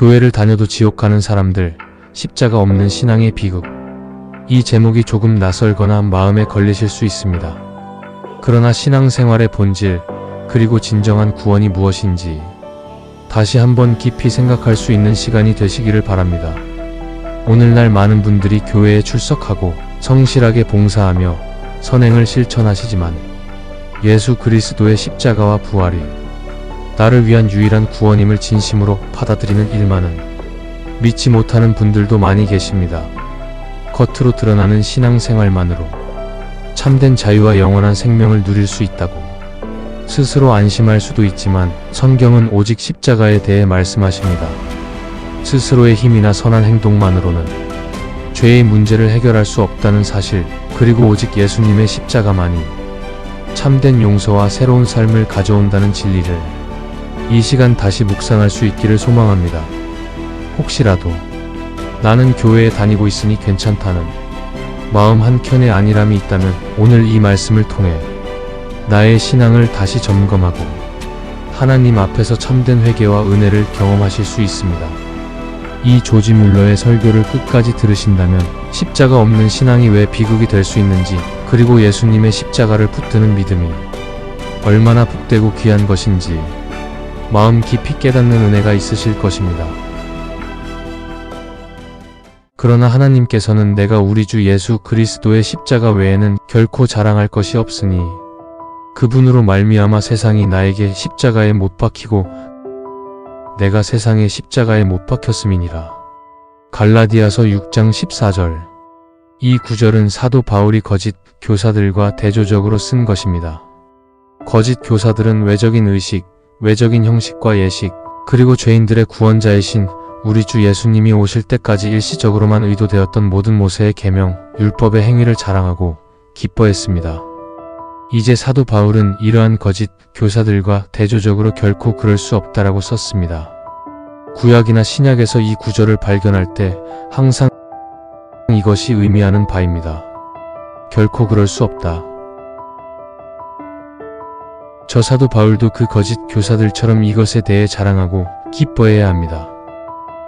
교회를 다녀도 지옥 가는 사람들, 십자가 없는 신앙의 비극. 이 제목이 조금 낯설거나 마음에 걸리실 수 있습니다. 그러나 신앙생활의 본질, 그리고 진정한 구원이 무엇인지 다시 한번 깊이 생각할 수 있는 시간이 되시기를 바랍니다. 오늘날 많은 분들이 교회에 출석하고 성실하게 봉사하며 선행을 실천하시지만 예수 그리스도의 십자가와 부활이 나를 위한 유일한 구원임을 진심으로 받아들이는 일만은 믿지 못하는 분들도 많이 계십니다. 겉으로 드러나는 신앙생활만으로 참된 자유와 영원한 생명을 누릴 수 있다고 스스로 안심할 수도 있지만 성경은 오직 십자가에 대해 말씀하십니다. 스스로의 힘이나 선한 행동만으로는 죄의 문제를 해결할 수 없다는 사실, 그리고 오직 예수님의 십자가만이 참된 용서와 새로운 삶을 가져온다는 진리를 이 시간 다시 묵상할 수 있기를 소망합니다. 혹시라도 나는 교회에 다니고 있으니 괜찮다는 마음 한켠에 안일함이 있다면 오늘 이 말씀을 통해 나의 신앙을 다시 점검하고 하나님 앞에서 참된 회개와 은혜를 경험하실 수 있습니다. 이 조지 뮬러의 설교를 끝까지 들으신다면 십자가 없는 신앙이 왜 비극이 될 수 있는지, 그리고 예수님의 십자가를 붙드는 믿음이 얼마나 복되고 귀한 것인지 마음 깊이 깨닫는 은혜가 있으실 것입니다. 그러나 하나님께서는 내가 우리 주 예수 그리스도의 십자가 외에는 결코 자랑할 것이 없으니 그분으로 말미암아 세상이 나에게 십자가에 못 박히고 내가 세상의 십자가에 못 박혔음이니라. 갈라디아서 6장 14절. 이 구절은 사도 바울이 거짓 교사들과 대조적으로 쓴 것입니다. 거짓 교사들은 외적인 의식, 외적인 형식과 예식, 그리고 죄인들의 구원자이신 우리 주 예수님이 오실 때까지 일시적으로만 의도되었던 모든 모세의 계명, 율법의 행위를 자랑하고 기뻐했습니다. 이제 사도 바울은 이러한 거짓 교사들과 대조적으로 결코 그럴 수 없다라고 썼습니다. 구약이나 신약에서 이 구절을 발견할 때 항상 이것이 의미하는 바입니다. 결코 그럴 수 없다. 저 사도 바울도 그 거짓 교사들처럼 이것에 대해 자랑하고 기뻐해야 합니다.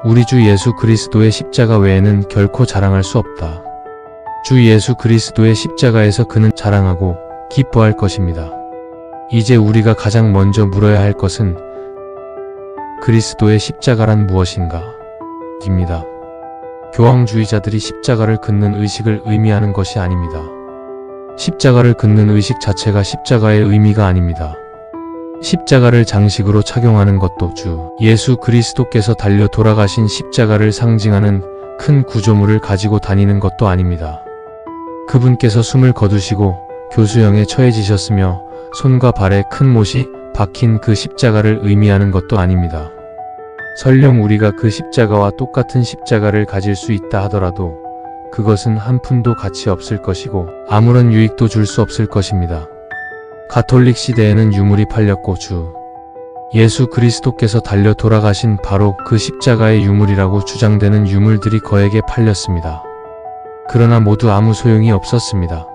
우리 주 예수 그리스도의 십자가 외에는 결코 자랑할 수 없다. 주 예수 그리스도의 십자가에서 그는 자랑하고 기뻐할 것입니다. 이제 우리가 가장 먼저 물어야 할 것은 그리스도의 십자가란 무엇인가? 입니다. 교황주의자들이 십자가를 긋는 의식을 의미하는 것이 아닙니다. 십자가를 긋는 의식 자체가 십자가의 의미가 아닙니다. 십자가를 장식으로 착용하는 것도 주 예수 그리스도께서 달려 돌아가신 십자가를 상징하는 큰 구조물을 가지고 다니는 것도 아닙니다. 그분께서 숨을 거두시고 교수형에 처해지셨으며 손과 발에 큰 못이 박힌 그 십자가를 의미하는 것도 아닙니다. 설령 우리가 그 십자가와 똑같은 십자가를 가질 수 있다 하더라도 그것은 한 푼도 가치 없을 것이고 아무런 유익도 줄 수 없을 것입니다. 가톨릭 시대에는 유물이 팔렸고 주 예수 그리스도께서 달려 돌아가신 바로 그 십자가의 유물이라고 주장되는 유물들이 거액에 팔렸습니다. 그러나 모두 아무 소용이 없었습니다.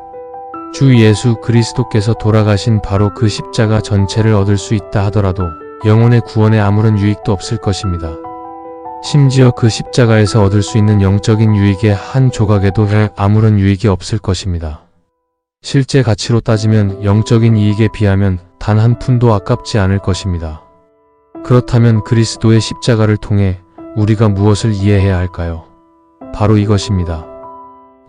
주 예수 그리스도께서 돌아가신 바로 그 십자가 전체를 얻을 수 있다 하더라도 영혼의 구원에 아무런 유익도 없을 것입니다. 심지어 그 십자가에서 얻을 수 있는 영적인 유익의 한 조각에도 아무런 유익이 없을 것입니다. 실제 가치로 따지면 영적인 이익에 비하면 단 한 푼도 아깝지 않을 것입니다. 그렇다면 그리스도의 십자가를 통해 우리가 무엇을 이해해야 할까요? 바로 이것입니다.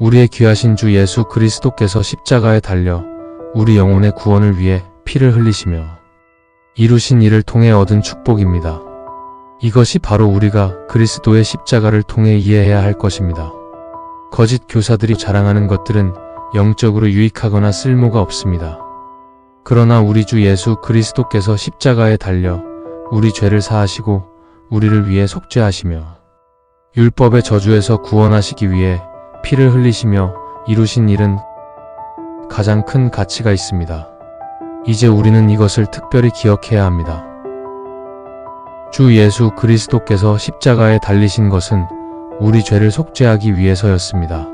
우리의 귀하신 주 예수 그리스도께서 십자가에 달려 우리 영혼의 구원을 위해 피를 흘리시며 이루신 일을 통해 얻은 축복입니다. 이것이 바로 우리가 그리스도의 십자가를 통해 이해해야 할 것입니다. 거짓 교사들이 자랑하는 것들은 영적으로 유익하거나 쓸모가 없습니다. 그러나 우리 주 예수 그리스도께서 십자가에 달려 우리 죄를 사하시고 우리를 위해 속죄하시며 율법의 저주에서 구원하시기 위해 피를 흘리시며 이루신 일은 가장 큰 가치가 있습니다. 이제 우리는 이것을 특별히 기억해야 합니다. 주 예수 그리스도께서 십자가에 달리신 것은 우리 죄를 속죄하기 위해서였습니다.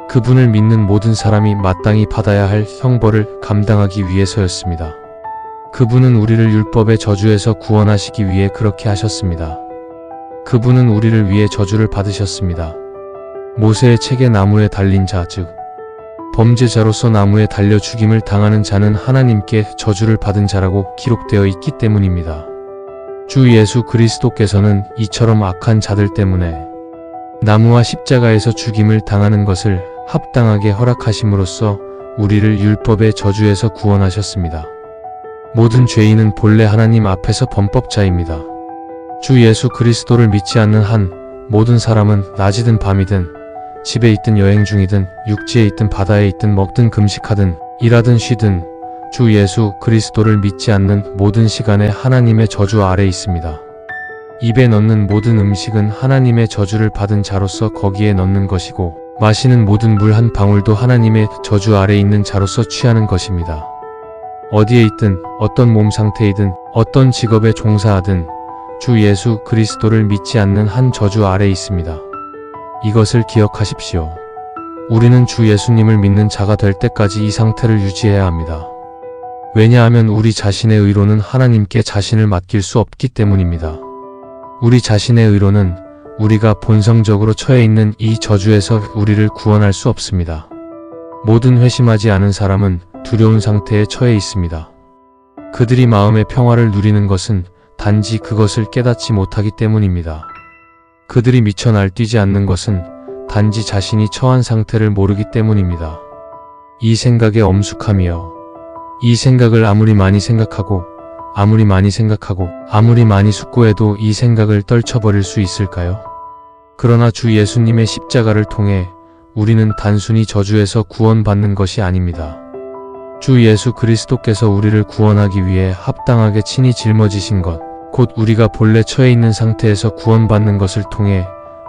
그분을 믿는 모든 사람이 마땅히 받아야 할 형벌을 감당하기 위해서였습니다. 그분은 우리를 율법의 저주에서 구원하시기 위해 그렇게 하셨습니다. 그분은 우리를 위해 저주를 받으셨습니다. 모세의 책에 나무에 달린 자, 즉 범죄자로서 나무에 달려 죽임을 당하는 자는 하나님께 저주를 받은 자라고 기록되어 있기 때문입니다. 주 예수 그리스도께서는 이처럼 악한 자들 때문에 나무와 십자가에서 죽임을 당하는 것을 합당하게 허락하심으로써 우리를 율법의 저주에서 구원하셨습니다. 모든 죄인은 본래 하나님 앞에서 범법자입니다. 주 예수 그리스도를 믿지 않는 한 모든 사람은 낮이든 밤이든 집에 있든 여행 중이든 육지에 있든 바다에 있든 먹든 금식하든 일하든 쉬든 주 예수 그리스도를 믿지 않는 모든 시간에 하나님의 저주 아래 있습니다. 입에 넣는 모든 음식은 하나님의 저주를 받은 자로서 거기에 넣는 것이고 마시는 모든 물 한 방울도 하나님의 저주 아래 있는 자로서 취하는 것입니다. 어디에 있든 어떤 몸 상태이든 어떤 직업에 종사하든 주 예수 그리스도를 믿지 않는 한 저주 아래 있습니다. 이것을 기억하십시오. 우리는 주 예수님을 믿는 자가 될 때까지 이 상태를 유지해야 합니다. 왜냐하면 우리 자신의 의로는 하나님께 자신을 맡길 수 없기 때문입니다. 우리 자신의 의로는 우리가 본성적으로 처해 있는 이 저주에서 우리를 구원할 수 없습니다. 모든 회심하지 않은 사람은 두려운 상태에 처해 있습니다. 그들이 마음의 평화를 누리는 것은 단지 그것을 깨닫지 못하기 때문입니다. 그들이 미쳐 날뛰지 않는 것은 단지 자신이 처한 상태를 모르기 때문입니다. 이 생각의 엄숙함이요. 이 생각을 아무리 많이 생각하고 아무리 많이 숙고해도 이 생각을 떨쳐버릴 수 있을까요? 그러나 주 예수님의 십자가를 통해 우리는 단순히 저주에서 구원받는 것이 아닙니다. 주 예수 그리스도께서 우리를 구원하기 위해 합당하게 친히 짊어지신 것, 곧 우리가 본래 처해 있는 상태에서 구원받는 것을 통해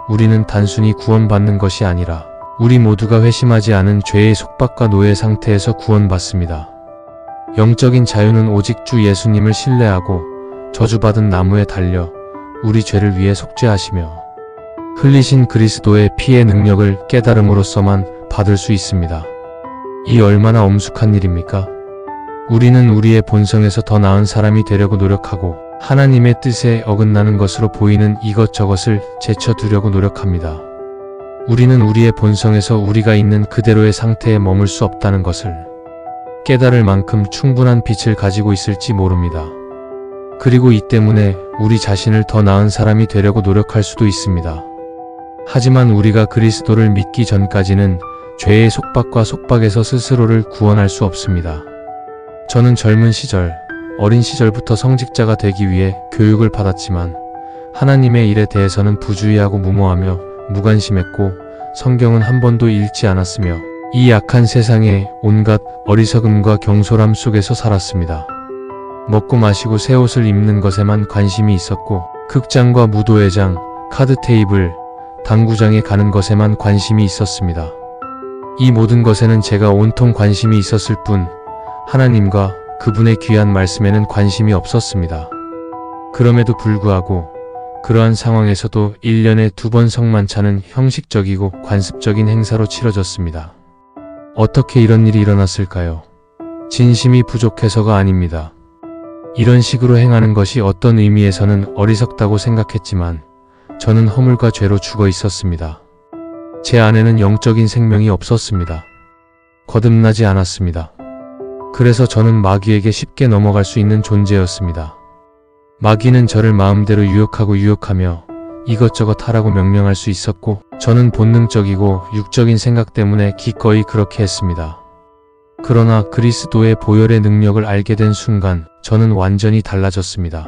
우리는 단순히 구원받는 것이 아니라 우리 모두가 회심하지 않은 죄의 속박과 노예 상태에서 구원받습니다. 영적인 자유는 오직 주 예수님을 신뢰하고 저주받은 나무에 달려 우리 죄를 위해 속죄하시며 흘리신 그리스도의 피의 능력을 깨달음으로써만 받을 수 있습니다. 이 얼마나 엄숙한 일입니까? 우리는 우리의 본성에서 더 나은 사람이 되려고 노력하고 하나님의 뜻에 어긋나는 것으로 보이는 이것저것을 제쳐두려고 노력합니다. 우리는 우리의 본성에서 우리가 있는 그대로의 상태에 머물 수 없다는 것을 깨달을 만큼 충분한 빛을 가지고 있을지 모릅니다. 그리고 이 때문에 우리 자신을 더 나은 사람이 되려고 노력할 수도 있습니다. 하지만 우리가 그리스도를 믿기 전까지는 죄의 속박과 속박에서 스스로를 구원할 수 없습니다. 저는 젊은 시절, 어린 시절부터 성직자가 되기 위해 교육을 받았지만 하나님의 일에 대해서는 부주의하고 무모하며 무관심했고 성경은 한 번도 읽지 않았으며 이 악한 세상에 온갖 어리석음과 경솔함 속에서 살았습니다. 먹고 마시고 새 옷을 입는 것에만 관심이 있었고 극장과 무도회장, 카드 테이블, 당구장에 가는 것에만 관심이 있었습니다. 이 모든 것에는 제가 온통 관심이 있었을 뿐 하나님과 그분의 귀한 말씀에는 관심이 없었습니다. 그럼에도 불구하고 그러한 상황에서도 1년에 2번 성만찬은 형식적이고 관습적인 행사로 치러졌습니다. 어떻게 이런 일이 일어났을까요? 진심이 부족해서가 아닙니다. 이런 식으로 행하는 것이 어떤 의미에서는 어리석다고 생각했지만 저는 허물과 죄로 죽어 있었습니다. 제 안에는 영적인 생명이 없었습니다. 거듭나지 않았습니다. 그래서 저는 마귀에게 쉽게 넘어갈 수 있는 존재였습니다. 마귀는 저를 마음대로 유혹하며 이것저것 하라고 명령할 수 있었고 저는 본능적이고 육적인 생각 때문에 기꺼이 그렇게 했습니다. 그러나 그리스도의 보혈의 능력을 알게 된 순간 저는 완전히 달라졌습니다.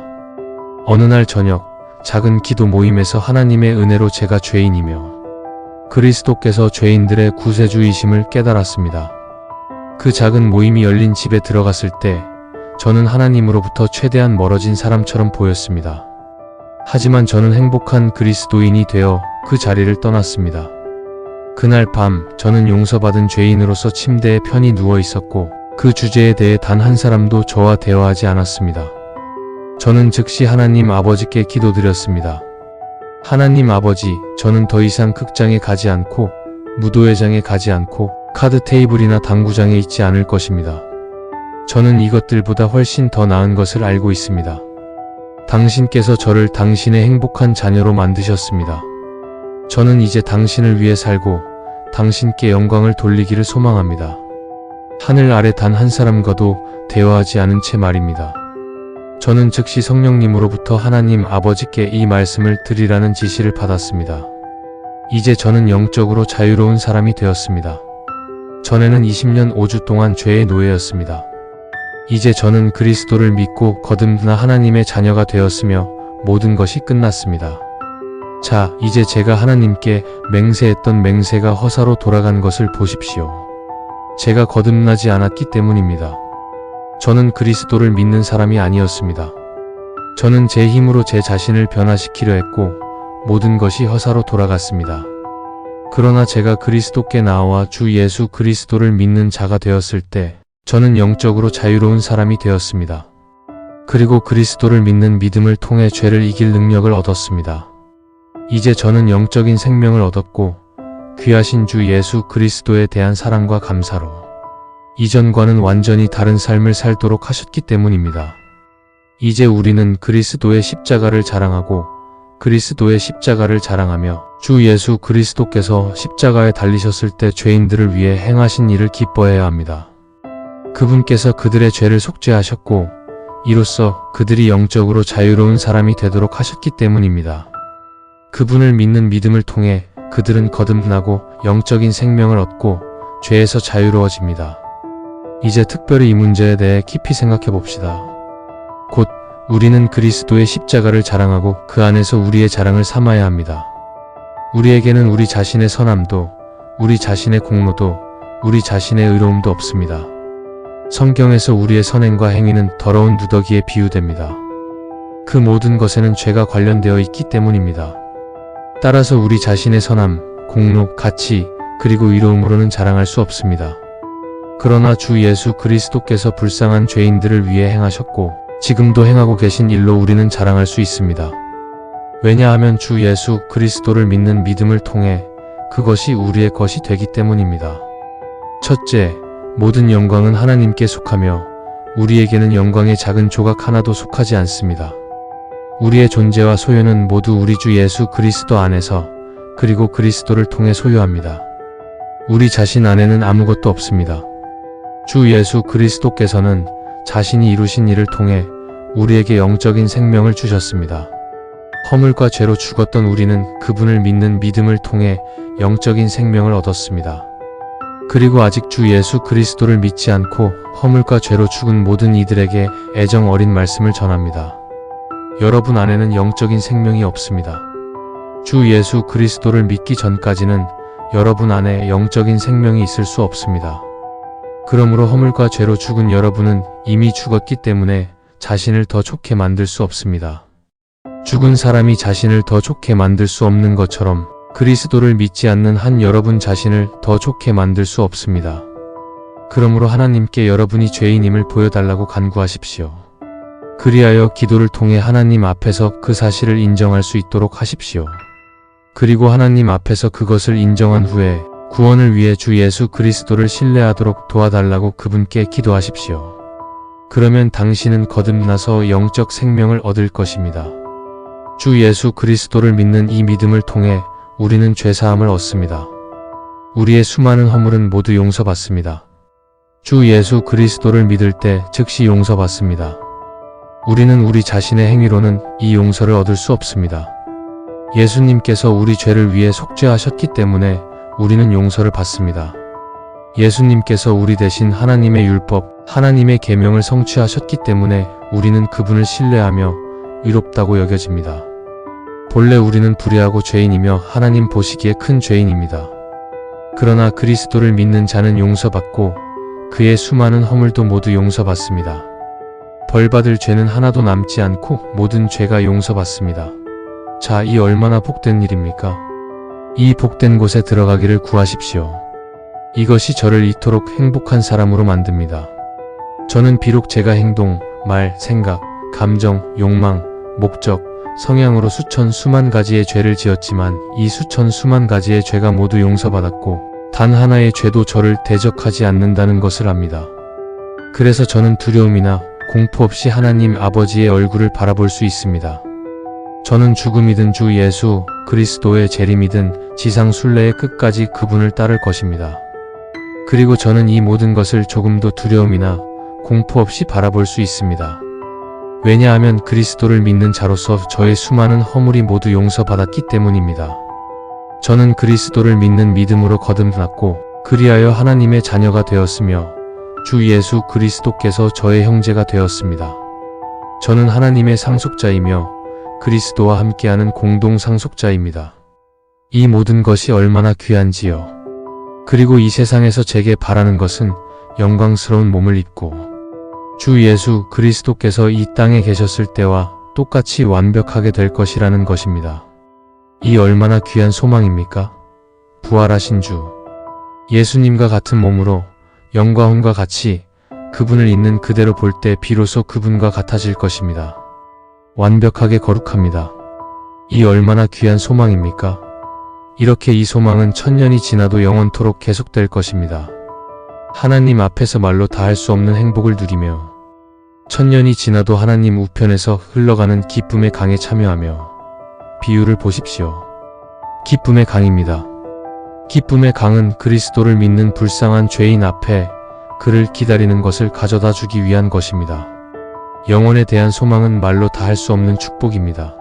어느 날 저녁 작은 기도 모임에서 하나님의 은혜로 제가 죄인이며 그리스도께서 죄인들의 구세주이심을 깨달았습니다. 그 작은 모임이 열린 집에 들어갔을 때 저는 하나님으로부터 최대한 멀어진 사람처럼 보였습니다. 하지만 저는 행복한 그리스도인이 되어 그 자리를 떠났습니다. 그날 밤 저는 용서받은 죄인으로서 침대에 편히 누워 있었고 그 주제에 대해 단 한 사람도 저와 대화하지 않았습니다. 저는 즉시 하나님 아버지께 기도드렸습니다. 하나님 아버지, 저는 더 이상 극장에 가지 않고 무도회장에 가지 않고 카드 테이블이나 당구장에 있지 않을 것입니다. 저는 이것들보다 훨씬 더 나은 것을 알고 있습니다. 당신께서 저를 당신의 행복한 자녀로 만드셨습니다. 저는 이제 당신을 위해 살고 당신께 영광을 돌리기를 소망합니다. 하늘 아래 단 한 사람과도 대화하지 않은 채 말입니다. 저는 즉시 성령님으로부터 하나님 아버지께 이 말씀을 드리라는 지시를 받았습니다. 이제 저는 영적으로 자유로운 사람이 되었습니다. 전에는 20년 5주 동안 죄의 노예였습니다. 이제 저는 그리스도를 믿고 거듭나 하나님의 자녀가 되었으며 모든 것이 끝났습니다. 자, 이제 제가 하나님께 맹세했던 맹세가 허사로 돌아간 것을 보십시오. 제가 거듭나지 않았기 때문입니다. 저는 그리스도를 믿는 사람이 아니었습니다. 저는 제 힘으로 제 자신을 변화시키려 했고 모든 것이 허사로 돌아갔습니다. 그러나 제가 그리스도께 나와 주 예수 그리스도를 믿는 자가 되었을 때 저는 영적으로 자유로운 사람이 되었습니다. 그리고 그리스도를 믿는 믿음을 통해 죄를 이길 능력을 얻었습니다. 이제 저는 영적인 생명을 얻었고 귀하신 주 예수 그리스도에 대한 사랑과 감사로 이전과는 완전히 다른 삶을 살도록 하셨기 때문입니다. 이제 우리는 그리스도의 십자가를 자랑하고 그리스도의 십자가를 자랑하며 주 예수 그리스도께서 십자가에 달리셨을 때 죄인들을 위해 행하신 일을 기뻐해야 합니다. 그분께서 그들의 죄를 속죄하셨고 이로써 그들이 영적으로 자유로운 사람이 되도록 하셨기 때문입니다. 그분을 믿는 믿음을 통해 그들은 거듭나고 영적인 생명을 얻고 죄에서 자유로워집니다. 이제 특별히 이 문제에 대해 깊이 생각해 봅시다. 곧 우리는 그리스도의 십자가를 자랑하고 그 안에서 우리의 자랑을 삼아야 합니다. 우리에게는 우리 자신의 선함도, 우리 자신의 공로도, 우리 자신의 의로움도 없습니다. 성경에서 우리의 선행과 행위는 더러운 누더기에 비유됩니다. 그 모든 것에는 죄가 관련되어 있기 때문입니다. 따라서 우리 자신의 선함, 공로, 가치, 그리고 의로움으로는 자랑할 수 없습니다. 그러나 주 예수 그리스도께서 불쌍한 죄인들을 위해 행하셨고 지금도 행하고 계신 일로 우리는 자랑할 수 있습니다. 왜냐하면 주 예수 그리스도를 믿는 믿음을 통해 그것이 우리의 것이 되기 때문입니다. 첫째, 모든 영광은 하나님께 속하며 우리에게는 영광의 작은 조각 하나도 속하지 않습니다. 우리의 존재와 소유는 모두 우리 주 예수 그리스도 안에서 그리고 그리스도를 통해 소유합니다. 우리 자신 안에는 아무것도 없습니다. 주 예수 그리스도께서는 자신이 이루신 일을 통해 우리에게 영적인 생명을 주셨습니다. 허물과 죄로 죽었던 우리는 그분을 믿는 믿음을 통해 영적인 생명을 얻었습니다. 그리고 아직 주 예수 그리스도를 믿지 않고 허물과 죄로 죽은 모든 이들에게 애정 어린 말씀을 전합니다. 여러분 안에는 영적인 생명이 없습니다. 주 예수 그리스도를 믿기 전까지는 여러분 안에 영적인 생명이 있을 수 없습니다. 그러므로 허물과 죄로 죽은 여러분은 이미 죽었기 때문에 자신을 더 좋게 만들 수 없습니다. 죽은 사람이 자신을 더 좋게 만들 수 없는 것처럼 그리스도를 믿지 않는 한 여러분 자신을 더 좋게 만들 수 없습니다. 그러므로 하나님께 여러분이 죄인임을 보여달라고 간구하십시오. 그리하여 기도를 통해 하나님 앞에서 그 사실을 인정할 수 있도록 하십시오. 그리고 하나님 앞에서 그것을 인정한 후에 구원을 위해 주 예수 그리스도를 신뢰하도록 도와달라고 그분께 기도하십시오. 그러면 당신은 거듭나서 영적 생명을 얻을 것입니다. 주 예수 그리스도를 믿는 이 믿음을 통해 우리는 죄사함을 얻습니다. 우리의 수많은 허물은 모두 용서받습니다. 주 예수 그리스도를 믿을 때 즉시 용서받습니다. 우리는 우리 자신의 행위로는 이 용서를 얻을 수 없습니다. 예수님께서 우리 죄를 위해 속죄하셨기 때문에 우리는 용서를 받습니다. 예수님께서 우리 대신 하나님의 율법, 하나님의 계명을 성취하셨기 때문에 우리는 그분을 신뢰하며 의롭다고 여겨집니다. 본래 우리는 불의하고 죄인이며 하나님 보시기에 큰 죄인입니다. 그러나 그리스도를 믿는 자는 용서받고 그의 수많은 허물도 모두 용서받습니다. 벌받을 죄는 하나도 남지 않고 모든 죄가 용서받습니다. 자, 이 얼마나 복된 일입니까? 이 복된 곳에 들어가기를 구하십시오. 이것이 저를 이토록 행복한 사람으로 만듭니다. 저는 비록 제가 행동, 말, 생각, 감정, 욕망, 목적, 성향으로 수만 가지의 죄를 지었지만 이 수만 가지의 죄가 모두 용서받았고 단 하나의 죄도 저를 대적하지 않는다는 것을 압니다. 그래서 저는 두려움이나 공포 없이 하나님 아버지의 얼굴을 바라볼 수 있습니다. 저는 죽음이든 주 예수 그리스도의 재림이든 지상 순례의 끝까지 그분을 따를 것입니다. 그리고 저는 이 모든 것을 조금도 두려움이나 공포 없이 바라볼 수 있습니다. 왜냐하면 그리스도를 믿는 자로서 저의 수많은 허물이 모두 용서받았기 때문입니다. 저는 그리스도를 믿는 믿음으로 거듭났고 그리하여 하나님의 자녀가 되었으며 주 예수 그리스도께서 저의 형제가 되었습니다. 저는 하나님의 상속자이며 그리스도와 함께하는 공동 상속자입니다. 이 모든 것이 얼마나 귀한지요. 그리고 이 세상에서 제게 바라는 것은 영광스러운 몸을 입고 주 예수 그리스도께서 이 땅에 계셨을 때와 똑같이 완벽하게 될 것이라는 것입니다. 이 얼마나 귀한 소망입니까? 부활하신 주 예수님과 같은 몸으로 영광과 같이 그분을 있는 그대로 볼 때 비로소 그분과 같아질 것입니다. 완벽하게 거룩합니다. 이 얼마나 귀한 소망입니까? 이렇게 이 소망은 천년이 지나도 영원토록 계속될 것입니다. 하나님 앞에서 말로 다 할 수 없는 행복을 누리며 천년이 지나도 하나님 우편에서 흘러가는 기쁨의 강에 참여하며 비유를 보십시오. 기쁨의 강입니다. 기쁨의 강은 그리스도를 믿는 불쌍한 죄인 앞에 그를 기다리는 것을 가져다 주기 위한 것입니다. 영혼에 대한 소망은 말로 다 할 수 없는 축복입니다.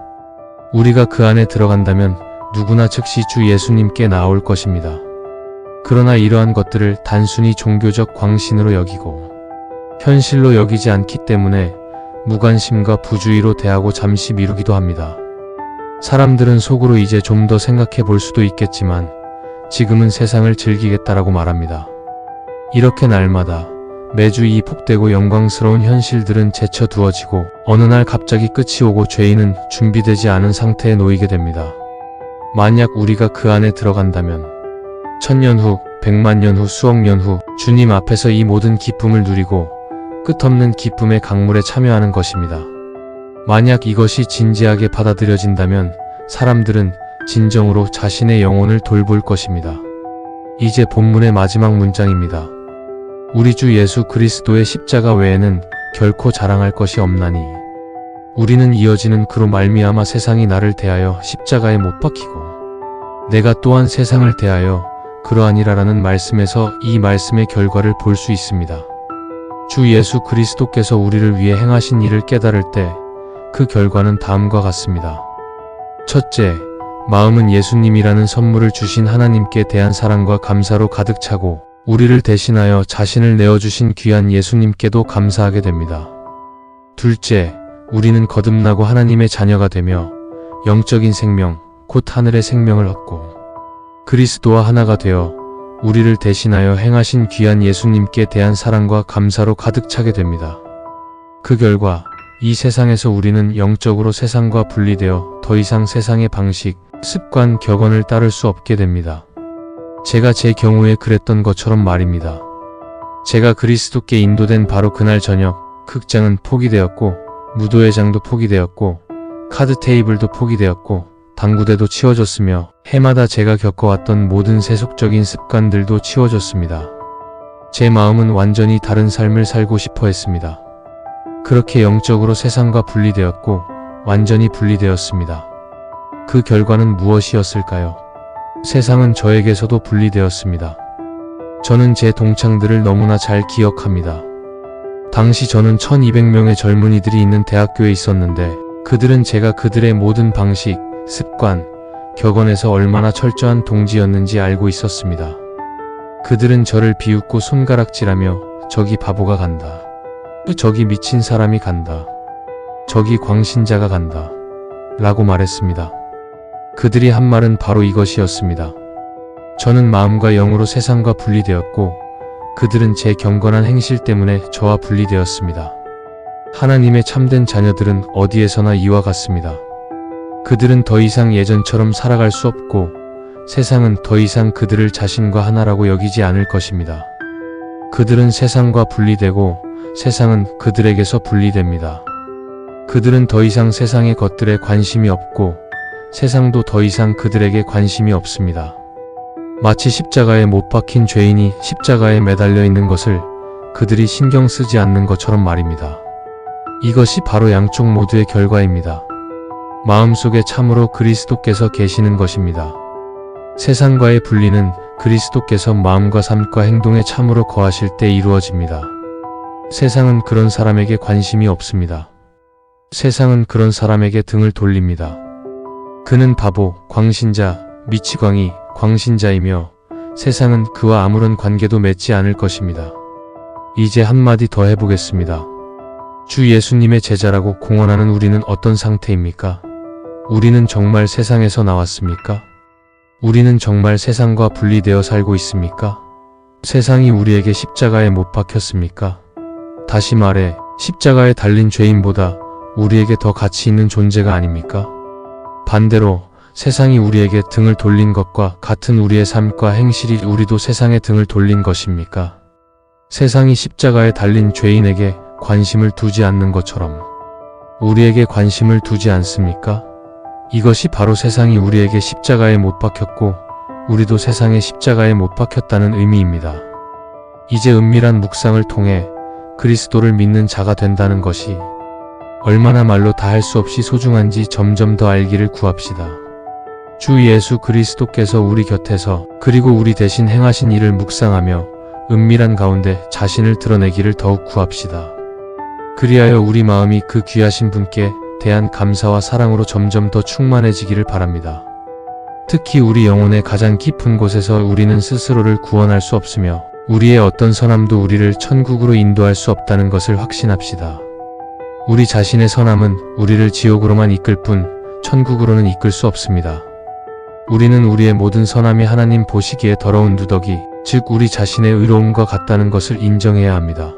우리가 그 안에 들어간다면 누구나 즉시 주 예수님께 나올 것입니다. 그러나 이러한 것들을 단순히 종교적 광신으로 여기고 현실로 여기지 않기 때문에 무관심과 부주의로 대하고 잠시 미루기도 합니다. 사람들은 속으로 이제 좀 더 생각해 볼 수도 있겠지만 지금은 세상을 즐기겠다라고 말합니다. 이렇게 날마다 매주 이 복되고 영광스러운 현실들은 제쳐두어지고 어느 날 갑자기 끝이 오고 죄인은 준비되지 않은 상태에 놓이게 됩니다. 만약 우리가 그 안에 들어간다면 천년 후, 100만 후, 수억 년 후 주님 앞에서 이 모든 기쁨을 누리고 끝없는 기쁨의 강물에 참여하는 것입니다. 만약 이것이 진지하게 받아들여진다면 사람들은 진정으로 자신의 영혼을 돌볼 것입니다. 이제 본문의 마지막 문장입니다. 우리 주 예수 그리스도의 십자가 외에는 결코 자랑할 것이 없나니 우리는 이어지는 그로 말미암아 세상이 나를 대하여 십자가에 못 박히고 내가 또한 세상을 대하여 그러하니라라는 말씀에서 이 말씀의 결과를 볼 수 있습니다. 주 예수 그리스도께서 우리를 위해 행하신 일을 깨달을 때 그 결과는 다음과 같습니다. 첫째, 마음은 예수님이라는 선물을 주신 하나님께 대한 사랑과 감사로 가득 차고 우리를 대신하여 자신을 내어주신 귀한 예수님께도 감사하게 됩니다. 둘째, 우리는 거듭나고 하나님의 자녀가 되며 영적인 생명, 곧 하늘의 생명을 얻고 그리스도와 하나가 되어 우리를 대신하여 행하신 귀한 예수님께 대한 사랑과 감사로 가득 차게 됩니다. 그 결과 이 세상에서 우리는 영적으로 세상과 분리되어 더 이상 세상의 방식, 습관, 격언을 따를 수 없게 됩니다. 제가 제 경우에 그랬던 것처럼 말입니다. 제가 그리스도께 인도된 바로 그날 저녁, 극장은 포기되었고 무도회장도 포기되었고 카드 테이블도 포기되었고 당구대도 치워졌으며 해마다 제가 겪어왔던 모든 세속적인 습관들도 치워졌습니다. 제 마음은 완전히 다른 삶을 살고 싶어 했습니다. 그렇게 영적으로 세상과 분리되었고 완전히 분리되었습니다. 그 결과는 무엇이었을까요? 세상은 저에게서도 분리되었습니다. 저는 제 동창들을 너무나 잘 기억합니다. 당시 저는 1200명의 젊은이들이 있는 대학교에 있었는데 그들은 제가 그들의 모든 방식, 습관, 격언에서 얼마나 철저한 동지였는지 알고 있었습니다. 그들은 저를 비웃고 손가락질하며 저기 바보가 간다. 저기 미친 사람이 간다. 저기 광신자가 간다. 라고 말했습니다. 그들이 한 말은 바로 이것이었습니다. 저는 마음과 영으로 세상과 분리되었고 그들은 제 경건한 행실 때문에 저와 분리되었습니다. 하나님의 참된 자녀들은 어디에서나 이와 같습니다. 그들은 더 이상 예전처럼 살아갈 수 없고 세상은 더 이상 그들을 자신과 하나라고 여기지 않을 것입니다. 그들은 세상과 분리되고 세상은 그들에게서 분리됩니다. 그들은 더 이상 세상의 것들에 관심이 없고 세상도 더 이상 그들에게 관심이 없습니다. 마치 십자가에 못 박힌 죄인이 십자가에 매달려 있는 것을 그들이 신경 쓰지 않는 것처럼 말입니다. 이것이 바로 양쪽 모두의 결과입니다. 마음속에 참으로 그리스도께서 계시는 것입니다. 세상과의 분리는 그리스도께서 마음과 삶과 행동에 참으로 거하실 때 이루어집니다. 세상은 그런 사람에게 관심이 없습니다. 세상은 그런 사람에게 등을 돌립니다. 그는 바보, 광신자, 미치광이, 광신자이며 세상은 그와 아무런 관계도 맺지 않을 것입니다. 이제 한마디 더 해보겠습니다. 주 예수님의 제자라고 공언하는 우리는 어떤 상태입니까? 우리는 정말 세상에서 나왔습니까? 우리는 정말 세상과 분리되어 살고 있습니까? 세상이 우리에게 십자가에 못 박혔습니까? 다시 말해, 십자가에 달린 죄인보다 우리에게 더 가치 있는 존재가 아닙니까? 반대로 세상이 우리에게 등을 돌린 것과 같은 우리의 삶과 행실이 우리도 세상에 등을 돌린 것입니까? 세상이 십자가에 달린 죄인에게 관심을 두지 않는 것처럼 우리에게 관심을 두지 않습니까? 이것이 바로 세상이 우리에게 십자가에 못 박혔고 우리도 세상에 십자가에 못 박혔다는 의미입니다. 이제 은밀한 묵상을 통해 그리스도를 믿는 자가 된다는 것이 얼마나 말로 다 할 수 없이 소중한지 점점 더 알기를 구합시다. 주 예수 그리스도께서 우리 곁에서 그리고 우리 대신 행하신 일을 묵상하며 은밀한 가운데 자신을 드러내기를 더욱 구합시다. 그리하여 우리 마음이 그 귀하신 분께 대한 감사와 사랑으로 점점 더 충만해지기를 바랍니다. 특히 우리 영혼의 가장 깊은 곳에서 우리는 스스로를 구원할 수 없으며 우리의 어떤 선함도 우리를 천국으로 인도할 수 없다는 것을 확신합시다. 우리 자신의 선함은 우리를 지옥으로만 이끌 뿐 천국으로는 이끌 수 없습니다. 우리는 우리의 모든 선함이 하나님 보시기에 더러운 누더기, 즉 우리 자신의 의로움과 같다는 것을 인정해야 합니다.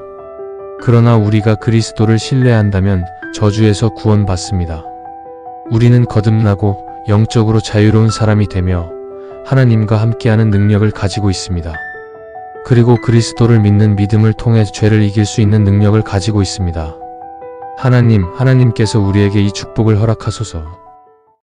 그러나 우리가 그리스도를 신뢰한다면 저주에서 구원받습니다. 우리는 거듭나고 영적으로 자유로운 사람이 되며 하나님과 함께하는 능력을 가지고 있습니다. 그리고 그리스도를 믿는 믿음을 통해 죄를 이길 수 있는 능력을 가지고 있습니다. 하나님께서 우리에게 이 축복을 허락하소서.